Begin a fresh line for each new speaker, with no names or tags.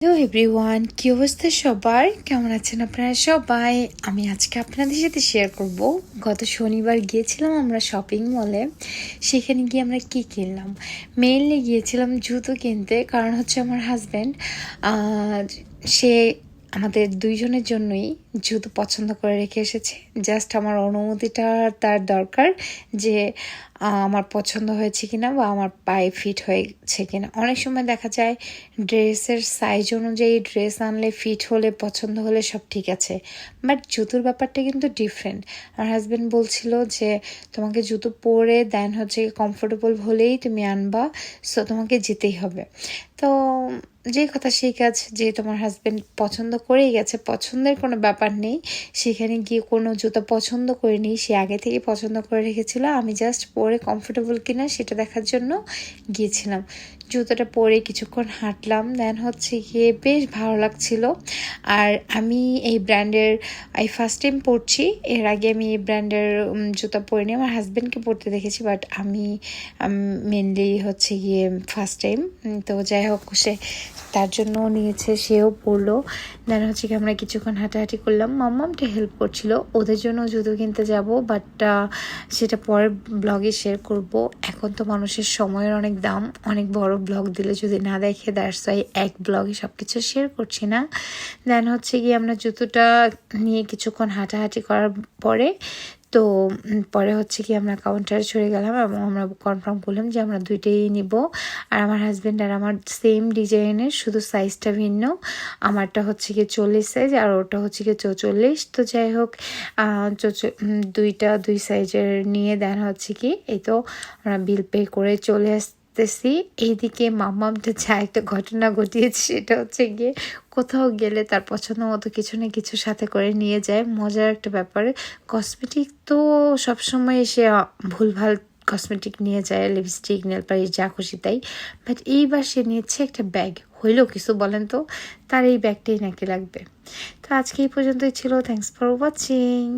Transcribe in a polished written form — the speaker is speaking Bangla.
হ্যালো এভরিওয়ান, কি অবস্থা সবার? কেমন আছেন আপনারা সবাই? আমি আজকে আপনাদের সাথে শেয়ার করব গত শনিবার গিয়েছিলাম আমরা শপিং মলে। সেখানে গিয়ে আমরা কি কিনলাম। মেইনলি গিয়েছিলাম জুতো কিনতে, কারণ হচ্ছে আমার হাজব্যান্ড সে আমাদের দুইজনের জন্যই জুতো পছন্দ করে রেখে এসেছে। জাস্ট আমার অনুমতিটা তার দরকার যে আমার পছন্দ হয়েছে কিনা বা আমার পায়ে ফিট হয়েছে কিনা। অনেক সময় দেখা যায় ড্রেসের সাইজ অনুযায়ী ড্রেস আনলে ফিট হলে পছন্দ হলে সব ঠিক আছে, বাট জুতোর ব্যাপারটা কিন্তু ডিফারেন্ট। আমার হাজব্যান্ড বলছিল যে তোমাকে জুতো পরে দেন হচ্ছে কমফোর্টেবল হলেই তুমি আনবা, সো তোমাকে যেতেই হবে। তো যে কথা সেই কাজ, যে তোমার হাজব্যান্ড পছন্দ করেই গেছে, পছন্দের কোনো ব্যাপার নেই। সেখানে গিয়ে কোনো জুতো পছন্দ করিনি, সে আগে থেকে পছন্দ করে রেখেছিল। আমি জাস্ট পরে কমফোর্টেবল কিনা সেটা দেখার জন্য গিয়েছিলাম। জুতোটা পরে কিছুক্ষণ হাঁটলাম, দেন হচ্ছে গিয়ে বেশ ভালো লাগছিল। আর আমি এই ব্র্যান্ডের ফার্স্ট টাইম পরছি। এর আগে আমি এই ব্র্যান্ডের জুতো পরিনি, আমার হাজব্যান্ডকে পরতে দেখেছি, বাট আমি মেনলি হচ্ছে গিয়ে ফার্স্ট টাইম। তো যাই হোক, সে তার জন্য নিয়েছে, সেও পরলো। দেন হচ্ছে কি আমরা কিছুক্ষণ হাঁটাহাঁটি করলাম, মাম্মামটা হেল্প করছিল। ওদের জন্য জুতো কিনতে যাব, বাট সেটা পরের ব্লগে শেয়ার করব। এখন তো মানুষের সময়ের অনেক দাম, অনেক বড় ব্লগ দিলে যদি না দেখে, দ্যাটস ওয়াই এক ব্লগে সব কিছু শেয়ার করছি না। দেন হচ্ছে গিয়ে আমরা জুতোটা নিয়ে কিছুক্ষণ হাঁটাহাঁটি করার পরে তো পরে হচ্ছে কি আমরা কাউন্টারে চলে গেলাম এবং আমরা কনফার্ম করলাম যে আমরা দুইটাই নিব। আর আমার হাজব্যান্ড আর আমার সেম ডিজাইনের, শুধু সাইজটা ভিন্ন। আমারটা হচ্ছে গিয়ে 40 সাইজ আর ওটা হচ্ছে গিয়ে 44। তো যাই হোক, দুই সাইজের নিয়ে দেন হচ্ছে কি এই তো আমরা বিল পে করে চলে আসতেছি। এইদিকে মাম্মামটা যা একটা ঘটনা ঘটিয়েছে, সেটা হচ্ছে গিয়ে কোথাও গেলে তার পছন্দ মতো কিছু না কিছু সাথে করে নিয়ে যায়। মজার একটা ব্যাপারে, কসমেটিক তো সবসময় এসে ভুলভাল কসমেটিক নিয়ে যায়, লিপস্টিক, নেল পালিশ, যা খুশি তাই। বাট এইবার সে নিচ্ছে একটা ব্যাগ। হইলেও কিছু বলেন তো, তার এই ব্যাগটাই নাকি লাগবে। তো আজকে এই পর্যন্তই ছিল। Thanks for watching.